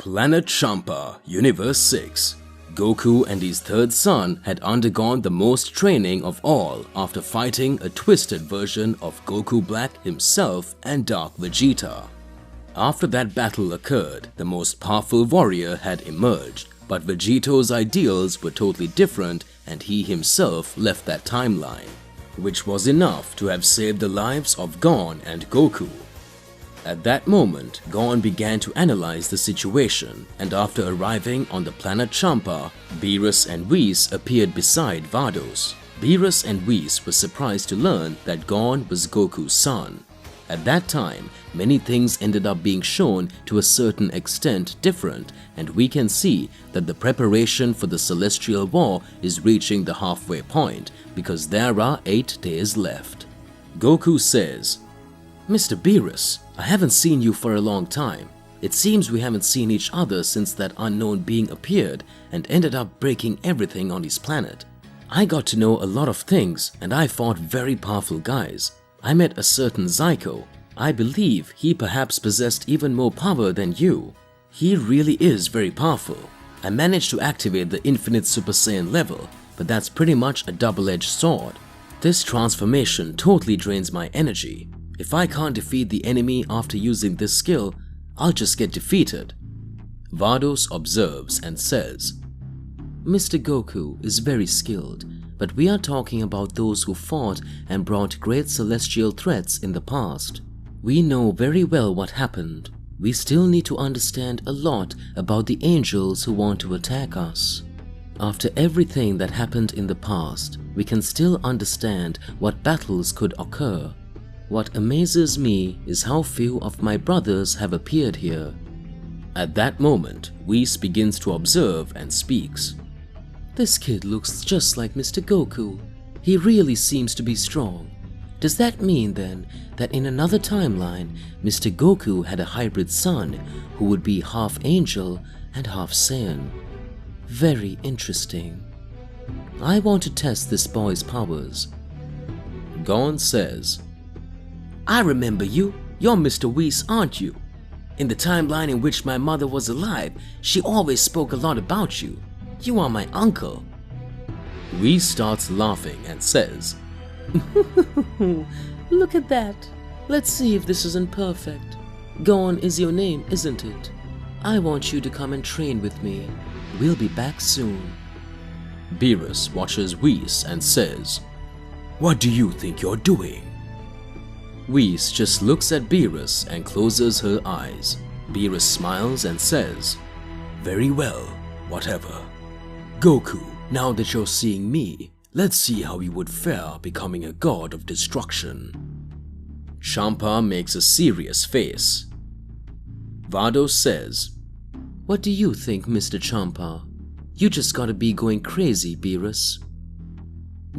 Planet Champa, Universe 6. Goku and his third son had undergone the most training of all after fighting a twisted version of Goku Black himself and Dark Vegeta. After that battle occurred, the most powerful warrior had emerged, but Vegeto's ideals were totally different and he himself left that timeline, which was enough to have saved the lives of Gon and Goku. At that moment, Gon began to analyze the situation, and after arriving on the planet Champa, Beerus and Whis appeared beside Vados. Beerus and Whis were surprised to learn that Gon was Goku's son. At that time, many things ended up being shown to a certain extent different, and we can see that the preparation for the Celestial War is reaching the halfway point because there are 8 days left. Goku says, "Mr. Beerus, I haven't seen you for a long time. It seems we haven't seen each other since that unknown being appeared and ended up breaking everything on his planet. I got to know a lot of things and I fought very powerful guys. I met a certain Zyko. I believe he perhaps possessed even more power than you. He really is very powerful. I managed to activate the Infinite Super Saiyan level, but that's pretty much a double-edged sword. This transformation totally drains my energy. If I can't defeat the enemy after using this skill, I'll just get defeated." Vados observes and says, "Mr. Goku is very skilled, but we are talking about those who fought and brought great celestial threats in the past. We know very well what happened. We still need to understand a lot about the angels who want to attack us. After everything that happened in the past, we can still understand what battles could occur. What amazes me is how few of my brothers have appeared here." At that moment, Whis begins to observe and speaks. "This kid looks just like Mr. Goku. He really seems to be strong. Does that mean then that in another timeline, Mr. Goku had a hybrid son who would be half angel and half Saiyan? Very interesting. I want to test this boy's powers." Gon says, "I remember you. You're Mr. Whis, aren't you? In the timeline in which my mother was alive, she always spoke a lot about you. You are my uncle." Whis starts laughing and says, "Look at that. Let's see if this isn't perfect. Gon is your name, isn't it? I want you to come and train with me. We'll be back soon." Beerus watches Whis and says, "What do you think you're doing?" Whis just looks at Beerus and closes her eyes. Beerus smiles and says, "Very well, whatever. Goku, now that you're seeing me, let's see how you would fare becoming a god of destruction." Champa makes a serious face. Vados says, "What do you think, Mr. Champa? You just gotta be going crazy, Beerus."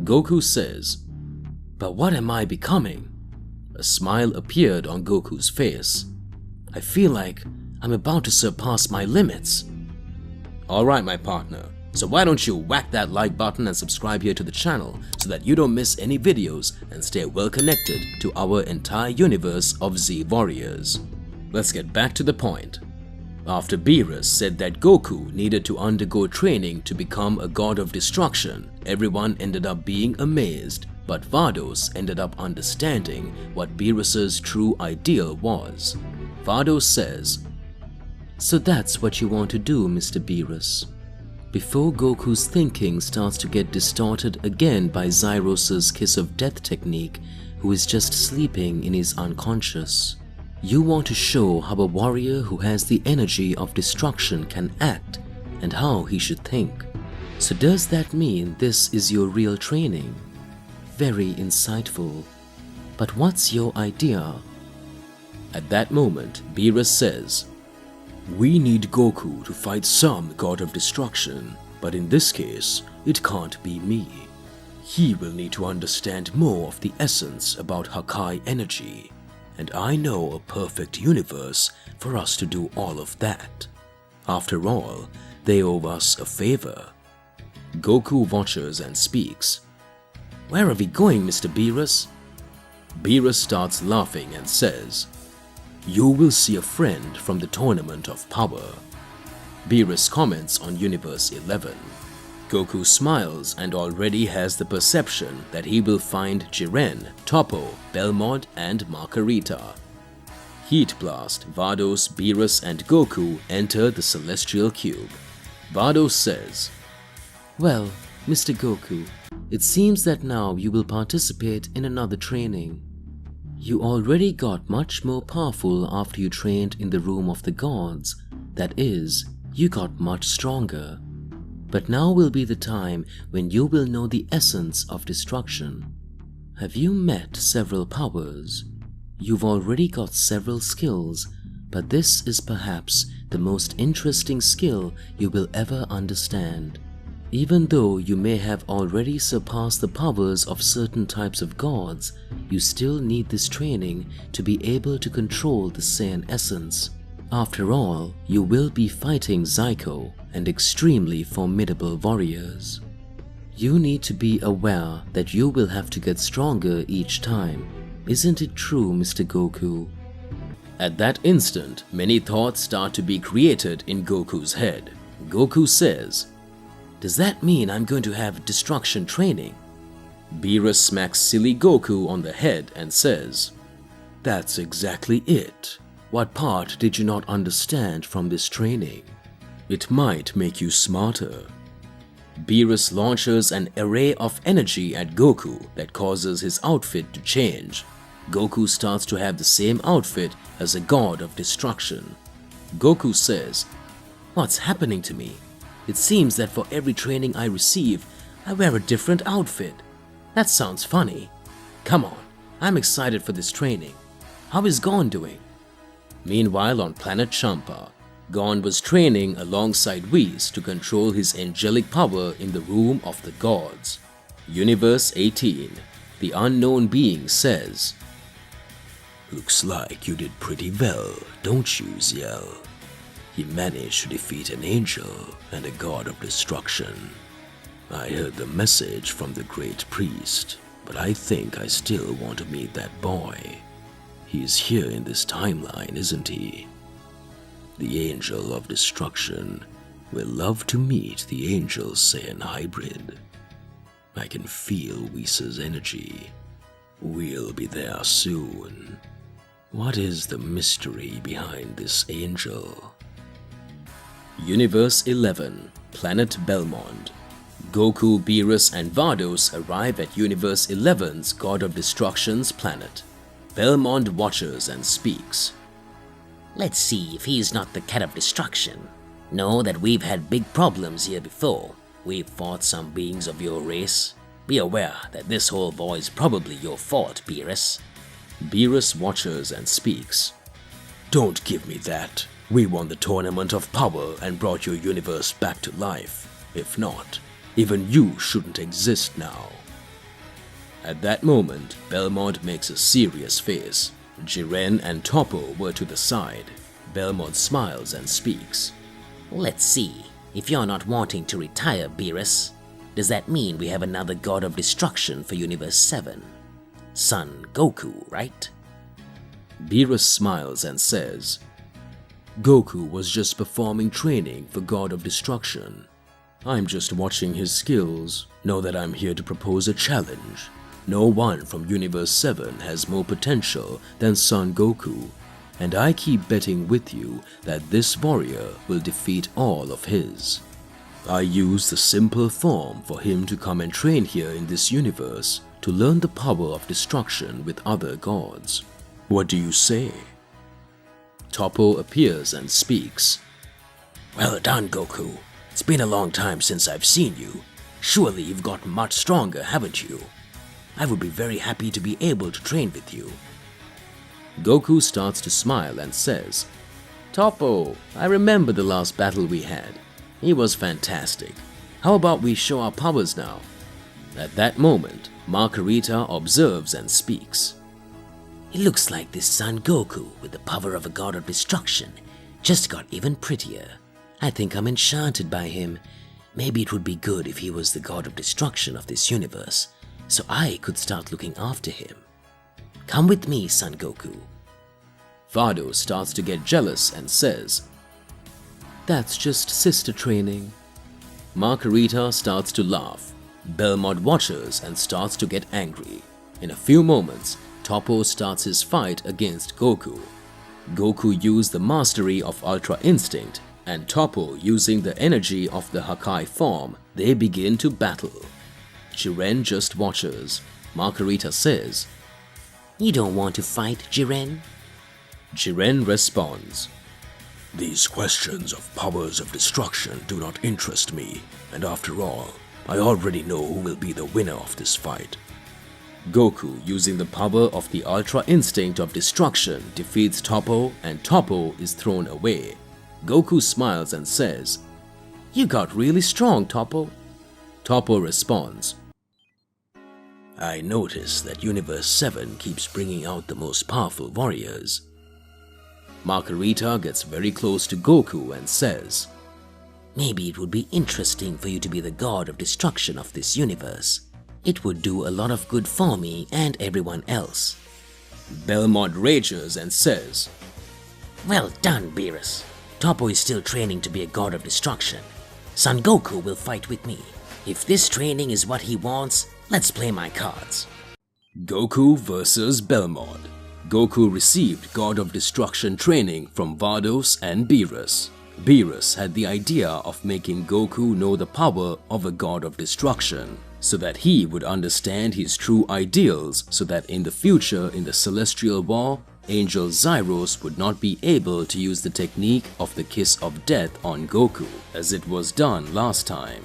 Goku says, "But what am I becoming?" A smile appeared on Goku's face. "I feel like I'm about to surpass my limits." "Alright, my partner, so why don't you whack that like button and subscribe here to the channel so that you don't miss any videos and stay well connected to our entire universe of Z Warriors." Let's get back to the point. After Beerus said that Goku needed to undergo training to become a god of destruction, everyone ended up being amazed. But Vados ended up understanding what Beerus's true ideal was. Vados says, "So that's what you want to do, Mr. Beerus. Before Goku's thinking starts to get distorted again by Zyros's kiss of death technique, who is just sleeping in his unconscious. You want to show how a warrior who has the energy of destruction can act and how he should think. So does that mean this is your real training? Very insightful. But what's your idea?" At that moment, Beerus says, "We need Goku to fight some god of destruction, but in this case, it can't be me. He will need to understand more of the essence about Hakai energy, and I know a perfect universe for us to do all of that. After all, they owe us a favor." Goku watches and speaks. "Where are we going, Mr. Beerus?" Beerus starts laughing and says, "You will see a friend from the Tournament of Power. Beerus comments on Universe 11. Goku smiles and already has the perception that he will find Jiren, Toppo, Belmod and Margarita. Heat Blast, Vados, Beerus and Goku enter the Celestial Cube. Vados says, "Well, Mr. Goku, it seems that now you will participate in another training. You already got much more powerful after you trained in the Room of the Gods. That is, you got much stronger. But now will be the time when you will know the essence of destruction. Have you met several powers? You've already got several skills, but this is perhaps the most interesting skill you will ever understand. Even though you may have already surpassed the powers of certain types of gods, you still need this training to be able to control the Saiyan essence. After all, you will be fighting Zyko and extremely formidable warriors. You need to be aware that you will have to get stronger each time. Isn't it true, Mr. Goku?" At that instant, many thoughts start to be created in Goku's head. Goku says, "Does that mean I'm going to have destruction training?" Beerus smacks silly Goku on the head and says, "That's exactly it. What part did you not understand from this training? It might make you smarter." Beerus launches an array of energy at Goku that causes his outfit to change. Goku starts to have the same outfit as a god of destruction. Goku says, "What's happening to me? It seems that for every training I receive, I wear a different outfit. That sounds funny. Come on, I'm excited for this training. How is Gon doing?" Meanwhile, on planet Champa, Gon was training alongside Whis to control his angelic power in the Room of the Gods. Universe 18. The unknown being says, "Looks like you did pretty well, don't you, Ziel? You managed to defeat an angel and a god of destruction. I heard the message from the great priest, but I think I still want to meet that boy. He's here in this timeline, isn't he? The angel of destruction will love to meet the angel Saiyan hybrid. I can feel Whis' energy. We'll be there soon. What is the mystery behind this angel?" Universe 11. Planet Belmod. Goku, Beerus and Vados arrive at Universe 11's God of Destruction's planet. Belmod watches and speaks. "Let's see if he's not the cat of destruction. Know that we've had big problems here before. We've fought some beings of your race. Be aware that this whole war is probably your fault, Beerus." Beerus watches and speaks. "Don't give me that. We won the Tournament of Power and brought your universe back to life. If not, even you shouldn't exist now." At that moment, Belmod makes a serious face. Jiren and Toppo were to the side. Belmod smiles and speaks. "Let's see. If you're not wanting to retire, Beerus, does that mean we have another god of destruction for Universe 7? Son Goku, right?" Beerus smiles and says, "Goku was just performing training for God of Destruction. I'm just watching his skills. Know that I'm here to propose a challenge. No one from Universe 7 has more potential than Son Goku, and I keep betting with you that this warrior will defeat all of his. I use the simple form for him to come and train here in this universe to learn the power of destruction with other gods. What do you say?" Toppo appears and speaks. "Well done, Goku. It's been a long time since I've seen you. Surely you've gotten much stronger, haven't you? I would be very happy to be able to train with you." Goku starts to smile and says, "Toppo, I remember the last battle we had. He was fantastic. How about we show our powers now?" At that moment, Margarita observes and speaks. "It looks like this Son Goku, with the power of a god of destruction, just got even prettier. I think I'm enchanted by him. Maybe it would be good if he was the god of destruction of this universe, so I could start looking after him. Come with me, Son Goku." Vados starts to get jealous and says, That's just sister training. Margarita starts to laugh. Belmod watches and starts to get angry. In a few moments, Toppo starts his fight against Goku. Goku used the mastery of Ultra Instinct, and Toppo using the energy of the Hakai form, they begin to battle. Jiren just watches. Margarita says, "You don't want to fight, Jiren?" Jiren responds, These questions of powers of destruction do not interest me, and after all, I already know who will be the winner of this fight. Goku, using the power of the Ultra Instinct of Destruction, defeats Toppo and Toppo is thrown away. Goku smiles and says, "You got really strong, Toppo." Toppo responds, I notice that Universe 7 keeps bringing out the most powerful warriors. Margarita gets very close to Goku and says, "Maybe it would be interesting for you to be the god of destruction of this universe. It would do a lot of good for me and everyone else." Belmod rages and says, "Well done, Beerus. Toppo is still training to be a god of destruction. Son Goku will fight with me. If this training is what he wants, let's play my cards." Goku vs. Belmod. Goku received God of Destruction training from Vados and Beerus. Beerus had the idea of making Goku know the power of a God of Destruction, so that he would understand his true ideals, so that in the future in the Celestial War, Angel Zyros would not be able to use the technique of the Kiss of Death on Goku, as it was done last time.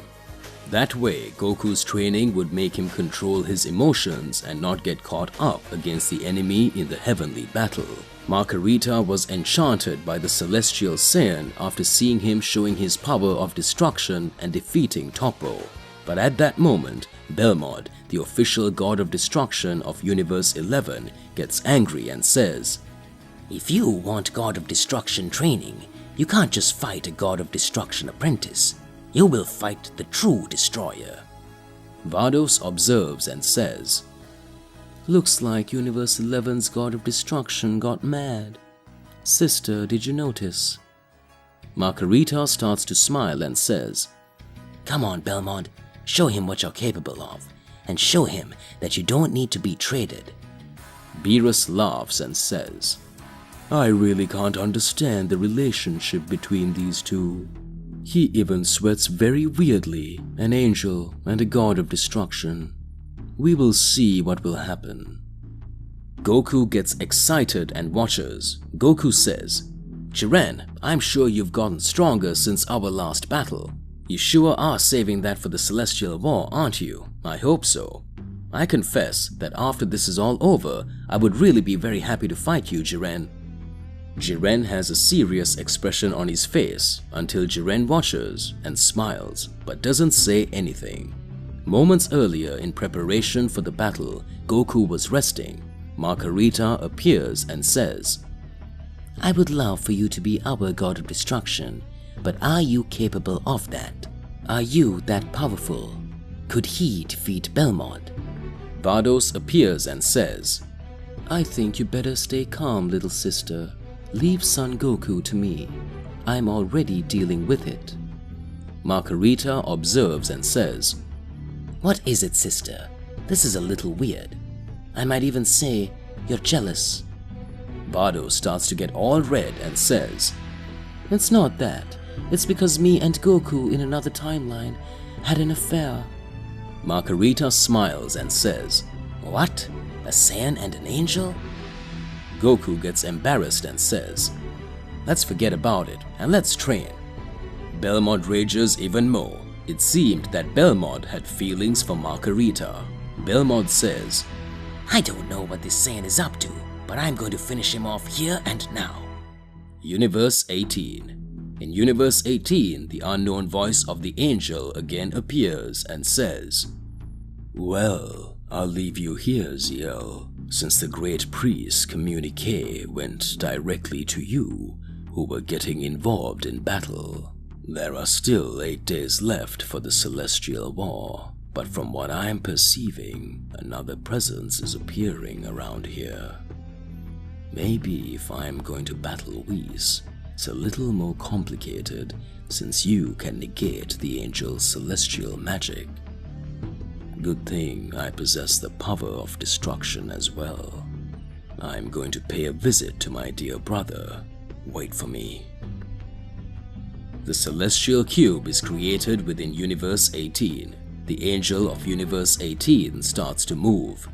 That way, Goku's training would make him control his emotions and not get caught up against the enemy in the heavenly battle. Margarita was enchanted by the Celestial Saiyan after seeing him showing his power of destruction and defeating Toppo. But at that moment, Belmod, the official god of destruction of Universe 11, gets angry and says, "If you want god of destruction training, you can't just fight a god of destruction apprentice. You will fight the true destroyer." Vados observes and says, "Looks like Universe 11's god of destruction got mad. Sister, did you notice?" Margarita starts to smile and says, "Come on, Belmod. Show him what you're capable of, and show him that you don't need to be traded." Beerus laughs and says, "I really can't understand the relationship between these two. He even sweats very weirdly, an angel and a god of destruction. We will see what will happen." Goku gets excited and watches. Goku says, "Jiren, I'm sure you've gotten stronger since our last battle. You sure are saving that for the Celestial War, aren't you? I hope so. I confess that after this is all over, I would really be very happy to fight you, Jiren." Jiren has a serious expression on his face until Jiren watches and smiles but doesn't say anything. Moments earlier, in preparation for the battle, Goku was resting. Margarita appears and says, "I would love for you to be our god of destruction, but are you capable of that? Are you that powerful? Could he defeat Belmod?" Vados appears and says, "I think you better stay calm, little sister. Leave Son Goku to me. I'm already dealing with it." Margarita observes and says, "What is it, sister? This is a little weird. I might even say you're jealous." Vados starts to get all red and says, "It's not that. It's because me and Goku in another timeline had an affair." Margarita smiles and says, "What? A Saiyan and an angel?" Goku gets embarrassed and says, "Let's forget about it and let's train." Belmod rages even more. It seemed that Belmod had feelings for Margarita. Belmod says, "I don't know what this Saiyan is up to, but I'm going to finish him off here and now." Universe 18. In Universe 18, the unknown voice of the angel again appears and says, Well, I'll leave you here, Ziel, since the great priest's communique went directly to you, who were getting involved in battle. There are still 8 days left for the Celestial War, but from what I'm perceiving, another presence is appearing around here. Maybe if I'm going to battle Whis, It's a little more complicated since you can negate the angel's celestial magic. Good thing I possess the power of destruction as well. I'm going to pay a visit to my dear brother. Wait for me. The celestial cube is created within Universe 18. The angel of Universe 18 starts to move.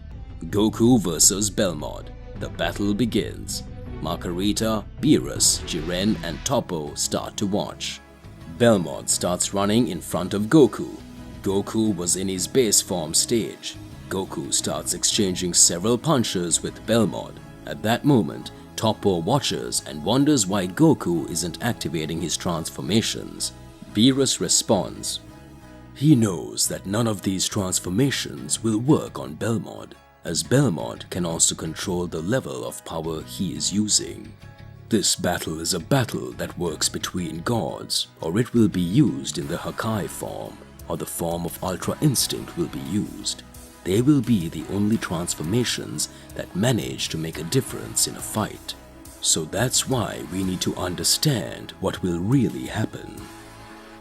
Goku versus Belmod. The battle begins. Margarita, Beerus, Jiren and Toppo start to watch. Belmod starts running in front of Goku. Goku was in his base form stage. Goku starts exchanging several punches with Belmod. At that moment, Toppo watches and wonders why Goku isn't activating his transformations. Beerus responds, he knows that none of these transformations will work on Belmod, as Belmod can also control the level of power he is using. This battle is a battle that works between gods, or it will be used in the Hakai form, or the form of Ultra Instinct will be used. They will be the only transformations that manage to make a difference in a fight. So that's why we need to understand what will really happen.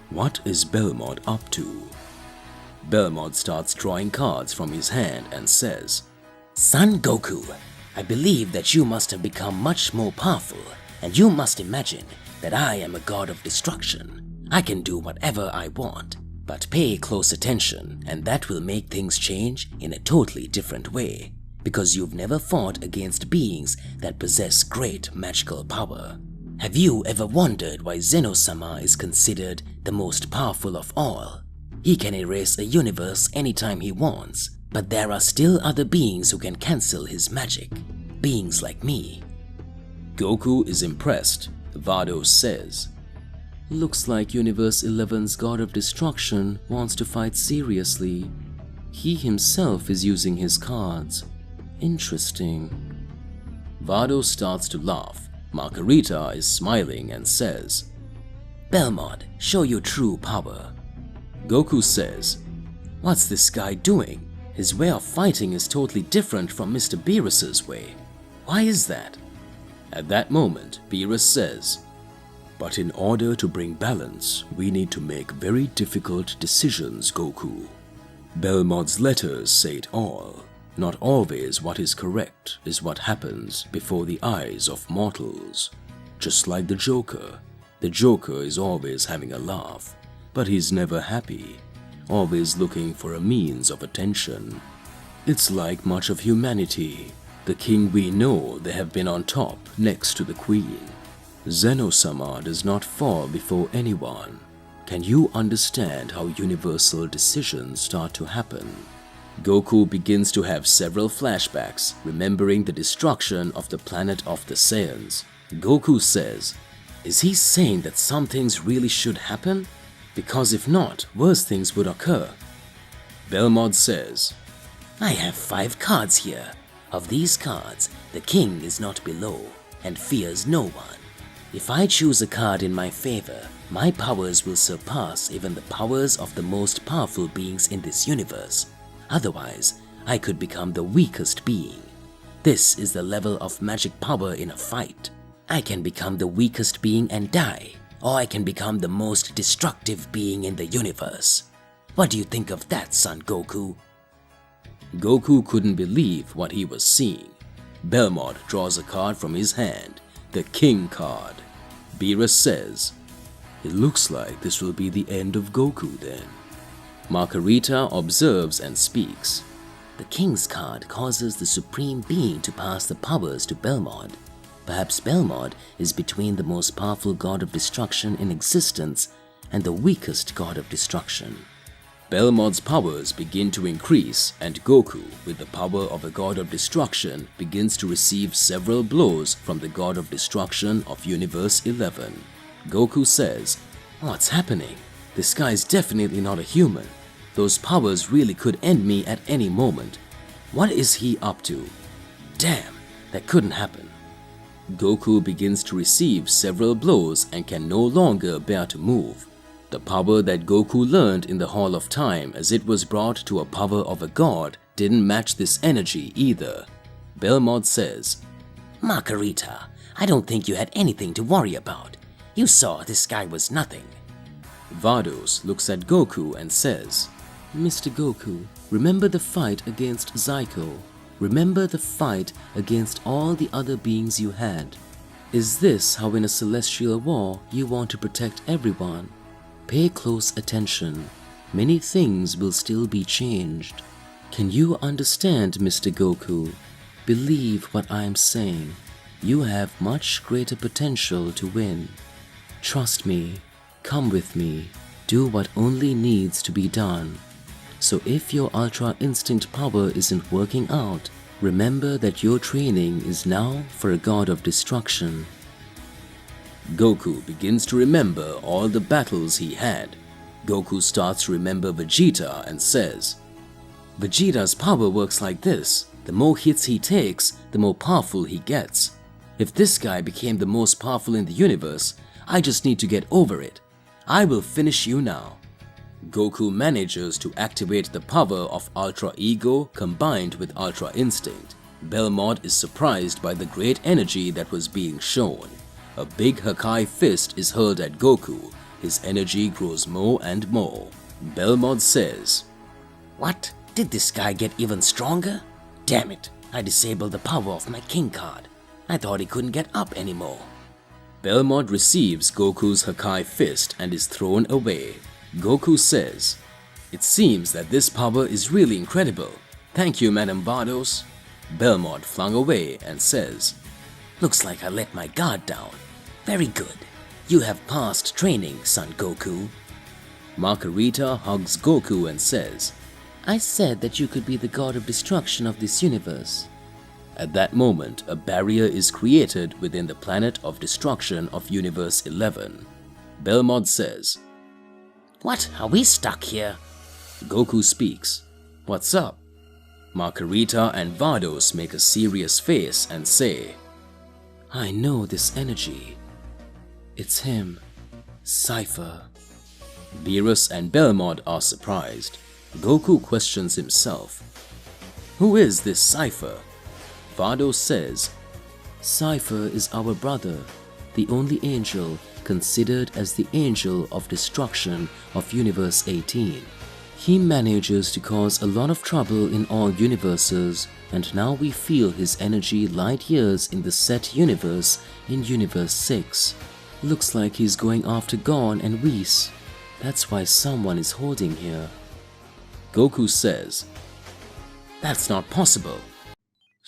What is Belmod up to? Belmod starts drawing cards from his hand and says, Son Goku, I believe that you must have become much more powerful, and you must imagine that I am a god of destruction. I can do whatever I want, but pay close attention and that will make things change in a totally different way, because you've never fought against beings that possess great magical power. Have you ever wondered why Zeno-sama is considered the most powerful of all? He can erase a universe anytime he wants, but there are still other beings who can cancel his magic. Beings like me. Goku is impressed. Vados says, Looks like Universe 11's God of Destruction wants to fight seriously. He himself is using his cards. Interesting. Vados starts to laugh. Margarita is smiling and says, Belmod, show your true power. Goku says, What's this guy doing? His way of fighting is totally different from Mr. Beerus's way. Why is that? At that moment, Beerus says, But in order to bring balance, we need to make very difficult decisions, Goku. Belmod's letters say it all. Not always what is correct is what happens before the eyes of mortals. Just like the Joker is always having a laugh, but he's never happy, always looking for a means of attention. It's like much of humanity. The king we know, they have been on top next to the queen. Zeno-sama does not fall before anyone. Can you understand how universal decisions start to happen? Goku begins to have several flashbacks, remembering the destruction of the planet of the Saiyans. Goku says, Is he saying that some things really should happen? Because if not, worse things would occur. Belmod says, I have 5 cards here. Of these cards, the king is not below and fears no one. If I choose a card in my favor, my powers will surpass even the powers of the most powerful beings in this universe. Otherwise, I could become the weakest being. This is the level of magic power in a fight. I can become the weakest being and die, or I can become the most destructive being in the universe. What do you think of that, Son Goku? Goku couldn't believe what he was seeing. Belmod draws a card from his hand, the King card. Beerus says, It looks like this will be the end of Goku then. Margarita observes and speaks. The King's card causes the Supreme Being to pass the powers to Belmod. Perhaps Belmod is between the most powerful god of destruction in existence and the weakest god of destruction. Belmod's powers begin to increase and Goku, with the power of a god of destruction, begins to receive several blows from the god of destruction of Universe 11. Goku says, What's happening? This guy's definitely not a human. Those powers really could end me at any moment. What is he up to? Damn, that couldn't happen. Goku begins to receive several blows and can no longer bear to move. The power that Goku learned in the Hall of Time as it was brought to a power of a god didn't match this energy either. Belmod says, Margarita, I don't think you had anything to worry about. You saw this guy was nothing. Vados looks at Goku and says, Mr. Goku, remember the fight against Zyko. Remember the fight against all the other beings you had. Is this how in a celestial war you want to protect everyone? Pay close attention. Many things will still be changed. Can you understand, Mr. Goku? Believe what I am saying. You have much greater potential to win. Trust me. Come with me. Do what only needs to be done. So if your Ultra Instinct power isn't working out, remember that your training is now for a god of destruction. Goku begins to remember all the battles he had. Goku starts to remember Vegeta and says, Vegeta's power works like this. The more hits he takes, the more powerful he gets. If this guy became the most powerful in the universe, I just need to get over it. I will finish you now. Goku manages to activate the power of Ultra Ego combined with Ultra Instinct. Belmod is surprised by the great energy that was being shown. A big Hakai fist is hurled at Goku. His energy grows more and more. Belmod says, What? Did this guy get even stronger? Damn it, I disabled the power of my King card. I thought he couldn't get up anymore. Belmod receives Goku's Hakai fist and is thrown away. Goku says, It seems that this power is really incredible. Thank you, Madam Vados. Belmod flung away and says, Looks like I let my guard down. Very good. You have passed training, Son Goku. Margarita hugs Goku and says, I said that you could be the god of destruction of this universe. At that moment, a barrier is created within the planet of destruction of Universe 11. Belmod says, What? Are we stuck here? Goku speaks, What's up? Margarita and Vados make a serious face and say, I know this energy. It's him, Cipher. Beerus and Belmod are surprised. Goku questions himself. Who is this Cipher? Vados says, Cipher is our brother, the only angel considered as the angel of destruction of Universe 18. He manages to cause a lot of trouble in all universes, and now we feel his energy light years in the set universe in Universe 6. Looks like he's going after Gon and Whis. That's why someone is holding here. Goku says, That's not possible.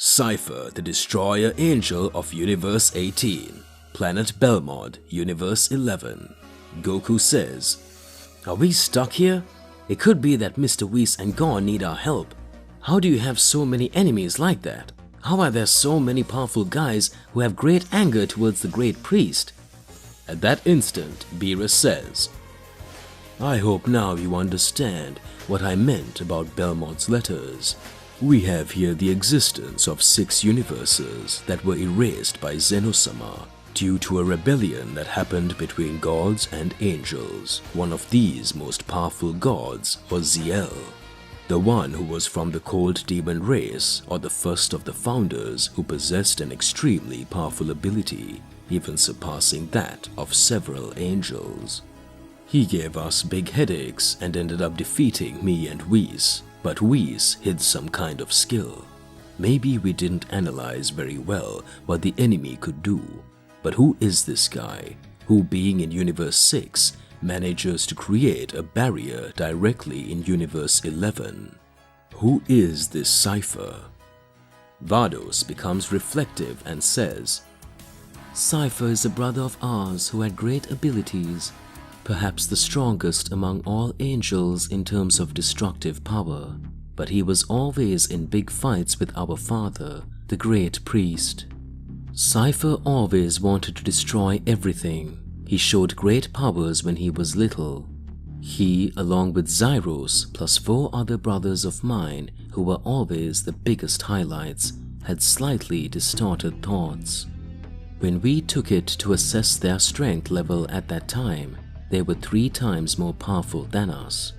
Cipher, the destroyer angel of Universe 18. Planet Belmod, Universe 11. Goku says, Are we stuck here? It could be that Mr. Whis and Gon need our help. How do you have so many enemies like that? How are there so many powerful guys who have great anger towards the great priest? At that instant, Beerus says, I hope now you understand what I meant about Belmod's letters. We have here the existence of 6 universes that were erased by Zeno-sama due to a rebellion that happened between gods and angels. One of these most powerful gods was Ziel, the one who was from the cold demon race, or the first of the founders who possessed an extremely powerful ability, even surpassing that of several angels. He gave us big headaches and ended up defeating me and Whis, but Whis hid some kind of skill. Maybe we didn't analyze very well what the enemy could do. But who is this guy, who being in Universe 6, manages to create a barrier directly in Universe 11? Who is this Cipher? Vados becomes reflective and says, Cipher is a brother of ours who had great abilities, perhaps the strongest among all angels in terms of destructive power, but he was always in big fights with our father, the great priest. Cipher always wanted to destroy everything. He showed great powers when he was little. He, along with Zyros, plus 4 other brothers of mine, who were always the biggest highlights, had slightly distorted thoughts. When we took it to assess their strength level at that time, they were 3 times more powerful than us.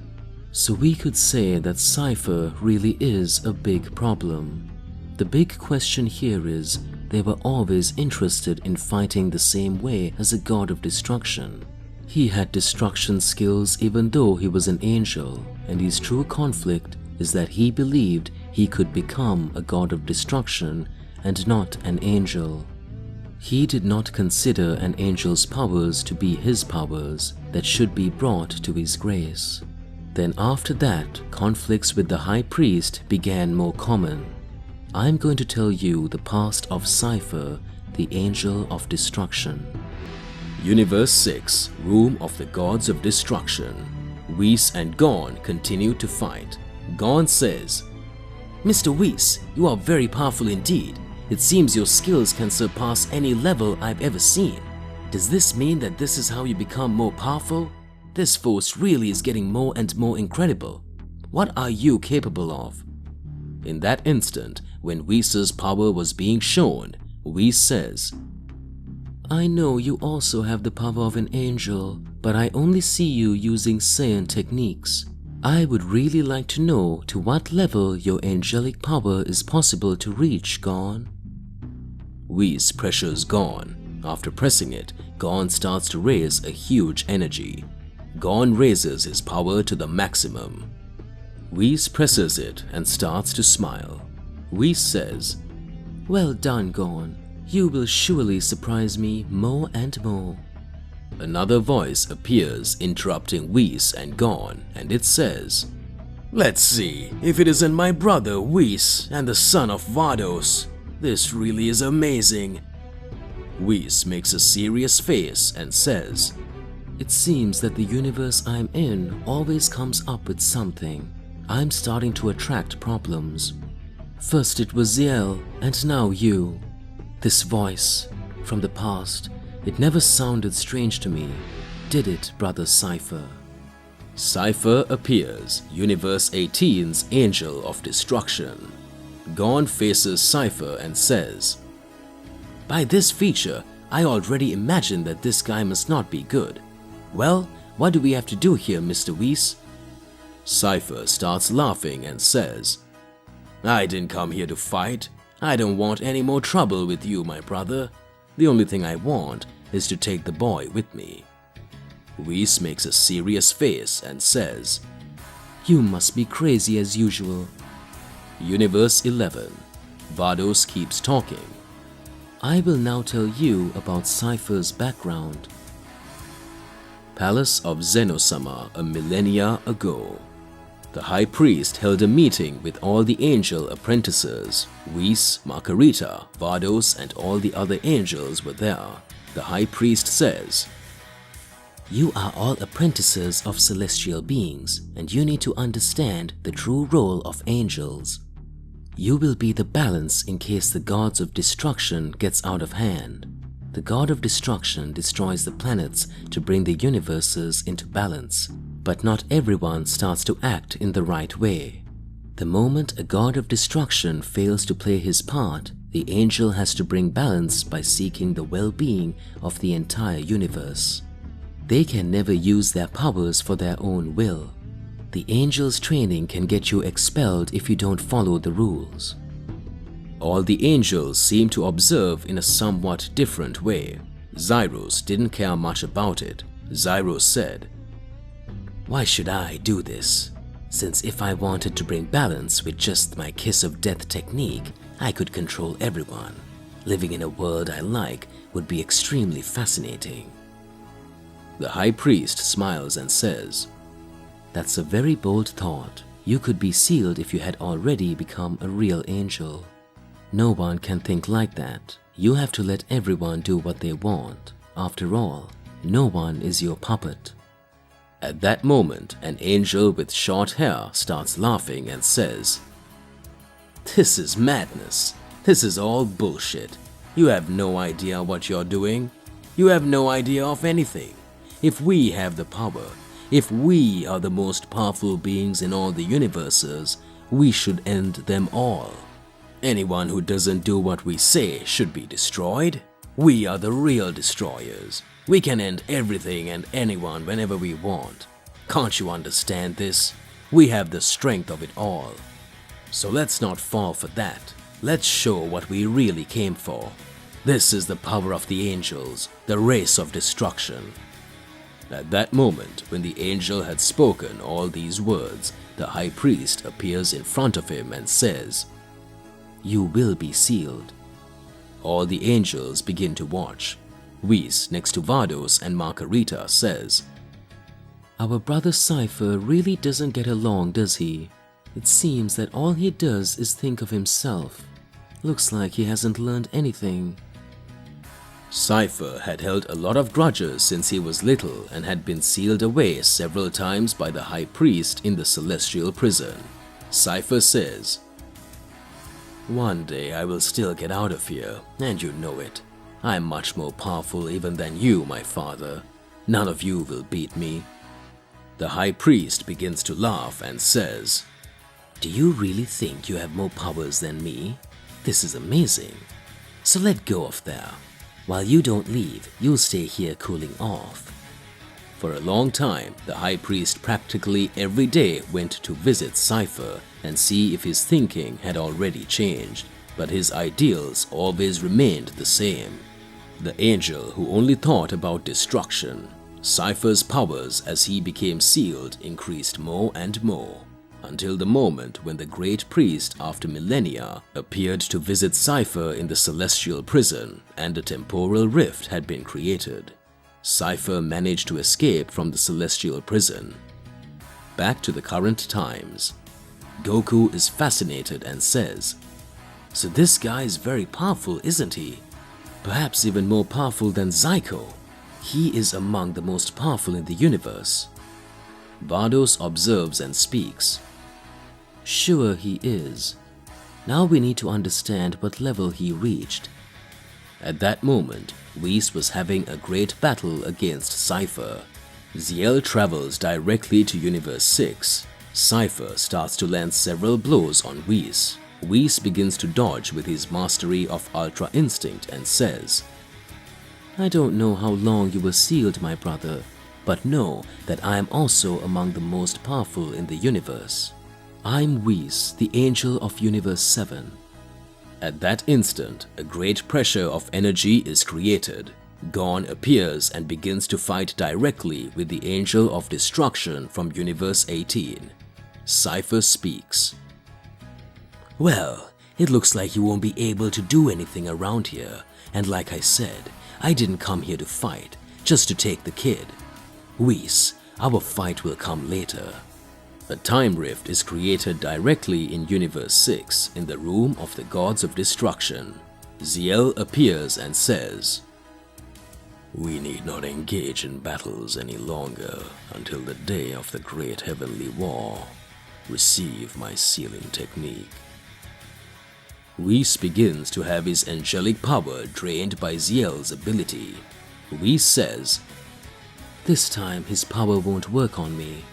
So we could say that Cipher really is a big problem. The big question here is, they were always interested in fighting the same way as a god of destruction. He had destruction skills even though he was an angel, and his true conflict is that he believed he could become a god of destruction and not an angel. He did not consider an angel's powers to be his powers that should be brought to his grace. Then after that, conflicts with the high priest began more common. I'm going to tell you the past of Cipher, the angel of destruction. Universe 6, Room of the Gods of Destruction. Whis and Gon continue to fight. Gon says, Mr. Whis, you are very powerful indeed. It seems your skills can surpass any level I've ever seen. Does this mean that this is how you become more powerful? This force really is getting more and more incredible. What are you capable of? In that instant, when Whis' power was being shown, Whis says, I know you also have the power of an angel, but I only see you using Saiyan techniques. I would really like to know to what level your angelic power is possible to reach, Gon. Whis pressures Gon. After pressing it, Gon starts to raise a huge energy. Gon raises his power to the maximum. Whis presses it and starts to smile. Whis says, Well done, Gon. You will surely surprise me more and more. Another voice appears interrupting Whis and Gon, and it says, Let's see if it isn't my brother Whis and the son of Vados. This really is amazing. Whis makes a serious face and says, It seems that the universe I'm in always comes up with something. I'm starting to attract problems. First it was Ziel, and now you. This voice, from the past, it never sounded strange to me, did it, Brother Cipher? Cipher appears, Universe 18's Angel of Destruction. Gon faces Cipher and says, By this feature, I already imagine that this guy must not be good. Well, what do we have to do here, Mr. Whis? Cipher starts laughing and says, I didn't come here to fight. I don't want any more trouble with you, my brother. The only thing I want is to take the boy with me. Whis makes a serious face and says, You must be crazy as usual. Universe 11. Vados keeps talking. I will now tell you about Cipher's background. Palace of Zenosama a millennia ago. The high priest held a meeting with all the angel apprentices. Whis, Margarita, Vados, and all the other angels were there. The high priest says, You are all apprentices of celestial beings, and you need to understand the true role of angels. You will be the balance in case the gods of destruction gets out of hand. The god of destruction destroys the planets to bring the universes into balance. But not everyone starts to act in the right way. The moment a god of destruction fails to play his part, the angel has to bring balance by seeking the well-being of the entire universe. They can never use their powers for their own will. The angel's training can get you expelled if you don't follow the rules. All the angels seem to observe in a somewhat different way. Zyros didn't care much about it. Zyros said, Why should I do this? Since if I wanted to bring balance with just my kiss of death technique, I could control everyone. Living in a world I like would be extremely fascinating. The high priest smiles and says, That's a very bold thought. You could be sealed if you had already become a real angel. No one can think like that. You have to let everyone do what they want. After all, no one is your puppet. At that moment, an angel with short hair starts laughing and says, This is madness. This is all bullshit. You have no idea what you're doing. You have no idea of anything. If we have the power, if we are the most powerful beings in all the universes, we should end them all. Anyone who doesn't do what we say should be destroyed. We are the real destroyers. We can end everything and anyone whenever we want. Can't you understand this? We have the strength of it all. So let's not fall for that. let's show what we really came for. This is the power of the angels, the race of destruction." At that moment, when the angel had spoken all these words, the high priest appears in front of him and says, "You will be sealed." All the angels begin to watch. Whis, next to Vados and Margarita, says, "Our brother Cipher really doesn't get along, does he? It seems that all he does is think of himself. Looks like he hasn't learned anything." Cipher had held a lot of grudges since he was little and had been sealed away several times by the high priest in the celestial prison. Cipher says, "One day I will still get out of here, and you know it. I am much more powerful even than you, my father. None of you will beat me." The high priest begins to laugh and says, "Do you really think you have more powers than me? This is amazing. So let go of there. While you don't leave, you'll stay here cooling off." For a long time, the high priest practically every day went to visit Cipher and see if his thinking had already changed, but his ideals always remained the same. The angel who only thought about destruction. Cipher's powers as he became sealed increased more and more, until the moment when the great priest after millennia appeared to visit Cipher in the celestial prison and a temporal rift had been created. Cipher managed to escape from the celestial prison. Back to the current times. Goku is fascinated and says, "So this guy is very powerful, isn't he? Perhaps even more powerful than Zyko. He is among the most powerful in the universe." Vados observes and speaks. "Sure he is. Now we need to understand what level he reached." At that moment, Whis was having a great battle against Cipher. Ziel travels directly to Universe 6. Cipher starts to land several blows on Whis. Whis begins to dodge with his mastery of Ultra Instinct and says, "I don't know how long you were sealed, my brother, but know that I am also among the most powerful in the universe. I'm Whis, the angel of Universe 7. At that instant, a great pressure of energy is created. Gon appears and begins to fight directly with the Angel of Destruction from Universe 18. Cipher speaks. "Well, it looks like you won't be able to do anything around here, and like I said, I didn't come here to fight, just to take the kid. Whis, our fight will come later." A time rift is created directly in Universe 6 in the room of the Gods of Destruction. Ziel appears and says, "We need not engage in battles any longer until the day of the Great Heavenly War. Receive my sealing technique." Whis begins to have his angelic power drained by Ziel's ability. Whis says, "This time his power won't work on me."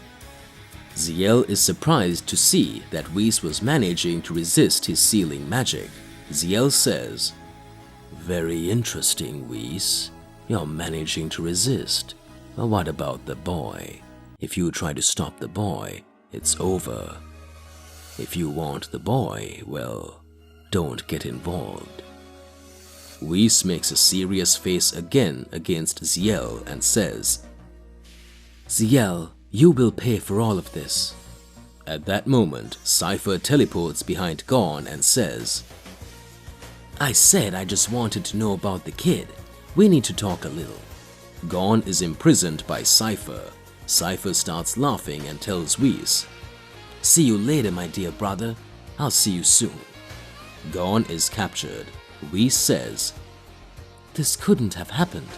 Ziel is surprised to see that Whis was managing to resist his sealing magic. Ziel says, "Very interesting, Whis. You're managing to resist. But what about the boy? If you try to stop the boy, it's over. If you want the boy, well, don't get involved." Whis makes a serious face again against Ziel and says, "Ziel, you will pay for all of this." At that moment, Cipher teleports behind Gon and says, "I said I just wanted to know about the kid. We need to talk a little." Gon is imprisoned by Cipher. Cipher starts laughing and tells Whis, "See you later, my dear brother. I'll see you soon." Gon is captured. Whis says, "This couldn't have happened."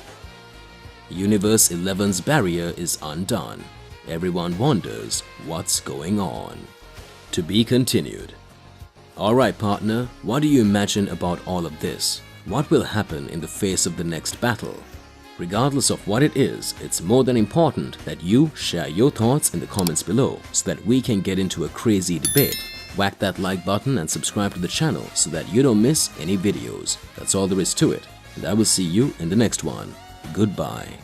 Universe 11's barrier is undone. Everyone wonders what's going on. To be continued. Alright partner, what do you imagine about all of this? What will happen in the face of the next battle? Regardless of what it is, it's more than important that you share your thoughts in the comments below so that we can get into a crazy debate. Whack that like button and subscribe to the channel so that you don't miss any videos. That's all there is to it, and I will see you in the next one. Goodbye.